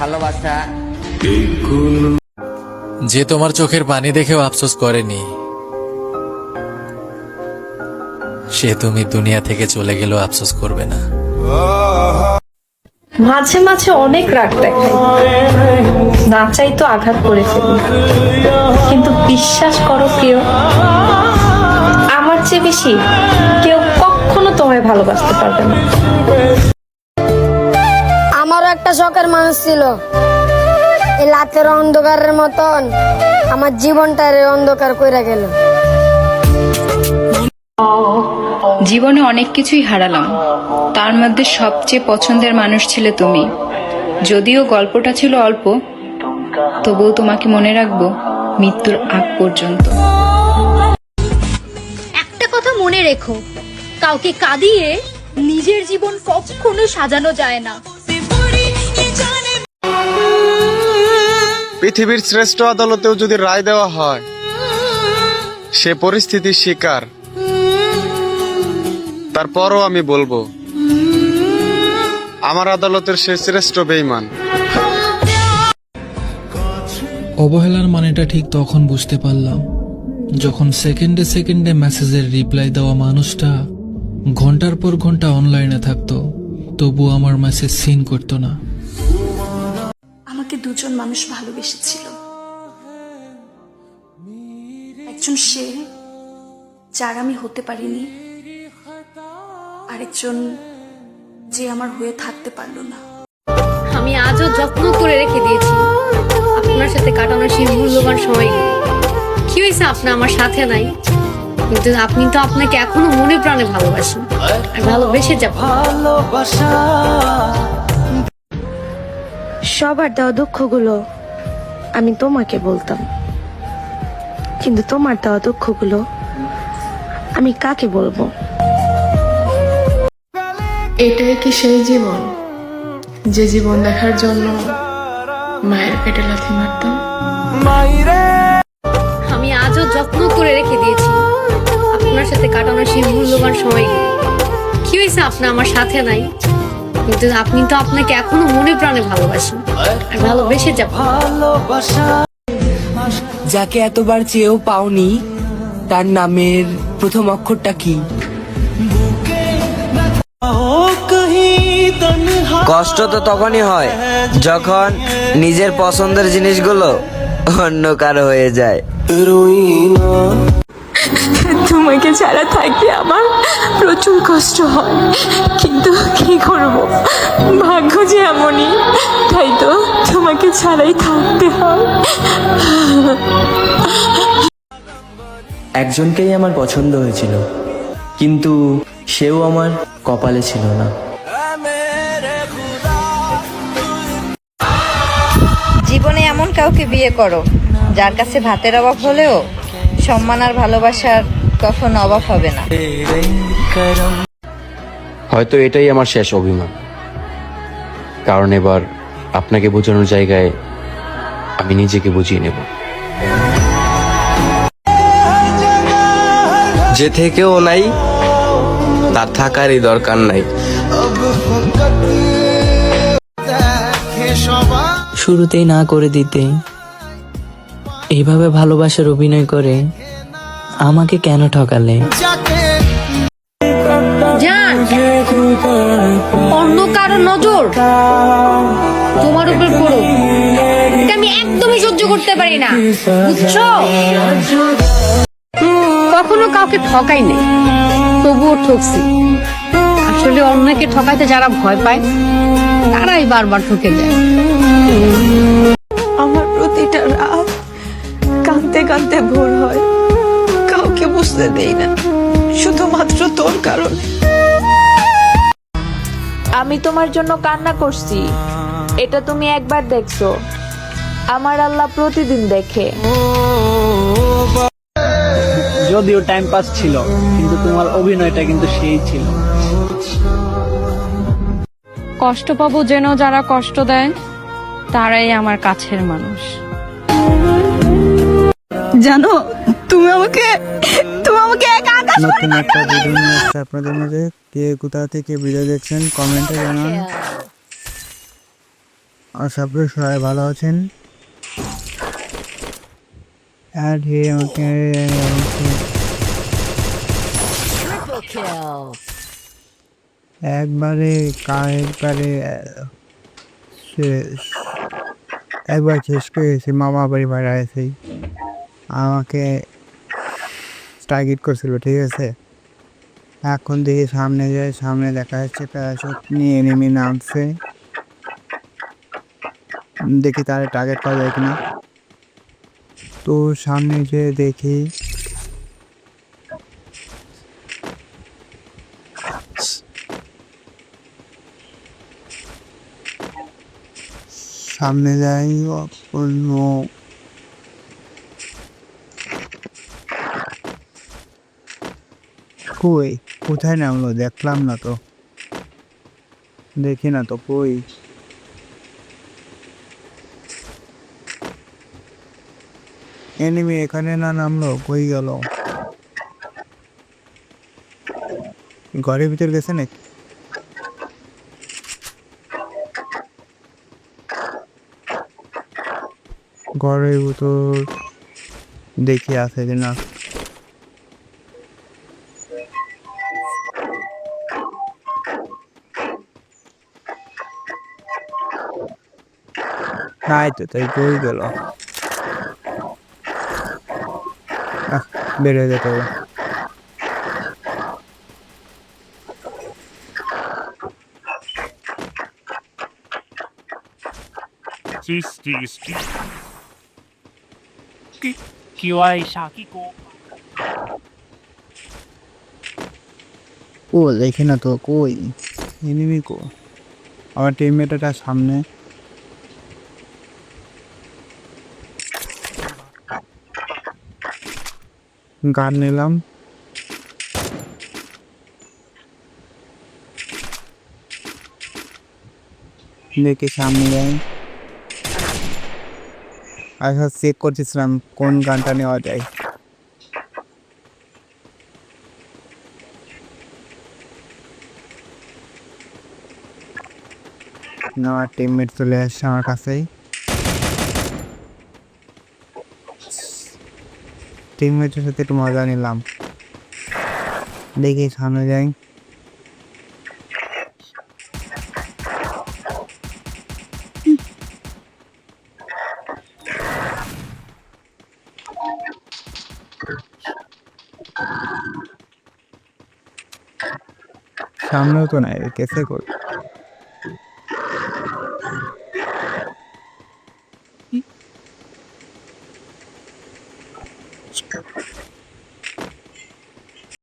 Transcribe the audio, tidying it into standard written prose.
ভালোবাসা। যে তোমার চোখের পানি দেখেও আফসোস করেনি, সে তুমি দুনিয়া থেকে চলে গেলেও আফসোস করবে না। মাঝে মাঝে অনেক রাগ দেখাই, না চাই তো আঘাত করে ফেলি, কিন্তু বিশ্বাস করো কেউ, আমার চেয়ে বেশি কেউ কখনো তোমায় ভালোবাসতে পারবে না। আমারও একটা শখের মানুষ ছিল, এই রাতের অন্ধকারের মতন আমার জীবনটার অন্ধকার কইরা গেল। জীবনে অনেক কিছুই হারালাম, তার মধ্যে সবচেয়ে পছন্দের মানুষ ছিলে তুমি। যদিও গল্পটা ছিল অল্প, তবুও তোমাকে মনে রাখবো মৃত্যুর আগ পর্যন্ত। একটা কথা মনে রেখো, কাউকে কাঁদিয়ে নিজের জীবন কখনো সাজানো যায় না। পৃথিবীর শ্রেষ্ঠ আদালতেও যদি রায় দেওয়া হয়, সে পরিস্থিতির শিকার, তারপরও আমি বলবো আমার আদালতের সে শ্রেষ্ঠ বেঈমান। অবহেলার মানেটা ঠিক তখন বুঝতে পারলাম যখন সেকেন্ডে সেকেন্ডে মেসেজের রিপ্লাই দেওয়া মানুষটা ঘন্টার পর ঘন্টা অনলাইনে থাকতো, তবু আমার মেসেজ সিন করতো না। আমাকে দুজন মানুষ ভালোবেসেছিল, একজন সে যার আমি হতে পারিনি, আরেকজন যে আমার হয়ে থাকতে পারলো না। আমি আজও যত্ন করে রেখে দিয়েছি আপনার সাথে কাটানোর সেই মূল্যবান সময়গুলো। কি হয়েছে আপনার আমার সাথে নাই, কিন্তু আপনি তো আপনাকে এখনো মনে প্রাণে ভালোবাসেন, আর ভালোবেসে যাবো। সবার দেওয়া দুঃখগুলো আমি তোমাকে বলতাম, কিন্তু তোমার দেওয়া দুঃখগুলো আমি কাকে বলবো? এটাই কি সেই জীবন, যে জীবন দেখার জন্য মায়ের পেটে লাথি মারতাম? আমি আজও যত্ন করে রেখে দিয়েছি আপনার সাথে কাটানোর সেই মূল্যবান সময়গুলো। কি হয়েছে আপনার আমার সাথে নাই, কিন্তু আপনি তো আপনাকে এখনো মনে প্রাণে ভালোবাসেন, আর ভালোবেসে যাবো। যাকে এতবার চেয়েও পাওনি, তার নামের প্রথম অক্ষরটা কি? কষ্ট তো তখনই হয় যখন নিজের পছন্দের জিনিসগুলো অন্য কারো হয়ে যায়। তোমাকে ছাড়া থাকতে আমার প্রচুর কষ্ট হয়, কিন্তু কি করব, ভাগ্য যে এমনই, তাই তো তোমাকে ছাড়াই থাকতে হয়। একজনকেই আমার পছন্দ হয়েছিল, কিন্তু সেও আমার কপালে ছিল না। জীবনে এমন কাউকে বিয়ে করো যার কাছে ভাতের অভাব হলেও সম্মান আর ভালোবাসার কখনো অভাব হবে না। হয়তো এটাই আমার শেষ অভিমান, কারণ এবার আপনাকে বোঝানোর জায়গায় আমি নিজেকে বুঝিয়ে নেব। যে থেকেও নাই তার থাকারই দরকার নাই। শুরুতেই না করে দিতে, এইভাবে ভালোবাসার অভিনয় করে আমাকে কেন ঠকালে? জান, অন্য কারো নজর তোমার উপর পড়ো, এটা আমি একদমই সহ্য করতে পারি না, বুঝছো? কখনো কাউকে ঠকাই নেই, তবুও ঠকছি। আসলে অন্যকে ঠকাইতে যারা ভয় পায় তারাই বারবার ঠকে যায়। আমার প্রতিটা রাত কাঁদতে কাঁদতে ভোর হয়, কাউকে বুঝতে দেই না, শুধুমাত্র তোর কারণে। আমি তোমার জন্য কান্না করছি, এটা তুমি একবার দেখছো, আমার আল্লাহ প্রতিদিন দেখে। যদিও টাইম পাস ছিল, কিন্তু তোমার অভিনয়টা কিন্তু সেই ছিল। কষ্ট পাবো যেন যারা কষ্ট দেয় তারাই আমার কাছের মানুষ। জানো, তুমি আমাকে নতুন একটা ভিডিও নিয়ে আসছে আপনাদের মাঝে। কে কোথা থেকে ভিডিও দেখছেন কমেন্টে জানান। আশা করি সবাই ভালো আছেন। আর আমাকে একবারে শেষ, একবার শেষ করেছি। মামা বাড়ি বাইরে আছে, আমাকে টার্গেট করছিল, ঠিক আছে। এখন দেখি সামনে যায়, সামনে দেখা যাচ্ছে প্যারাশুট নিয়ে নেমে নামছে। দেখি তারা টার্গেট করা যায় কিনা। তো সামনে যে দেখি সামনে যাই, অন্য কই কোথায় নামলো দেখলাম না তো, দেখি না তো কই। এনিমি এখানে না নামলো, কই গেল? ঘরের ভিতর গেছে নাকি? ঘরের ভিতর দেখি আছে কিনা। নাই তো, তাই কই গেল? বেড়ে যেতে হবে। ও দেখি না তো কই এনিমি কো। আমার টিমমেটটা সামনে। গান নিলাম, দেখি সামনে যাই। আচ্ছা চেক করতেছিলাম কোন গানটা নেওয়া যায়। আমার টিমমেট চলে আসছে আমার কাছেই। টিমমেটের সাথে একটু মজা নিলাম, দেখি সামনে যাই। সামনেও তো নাই, কেসে কর।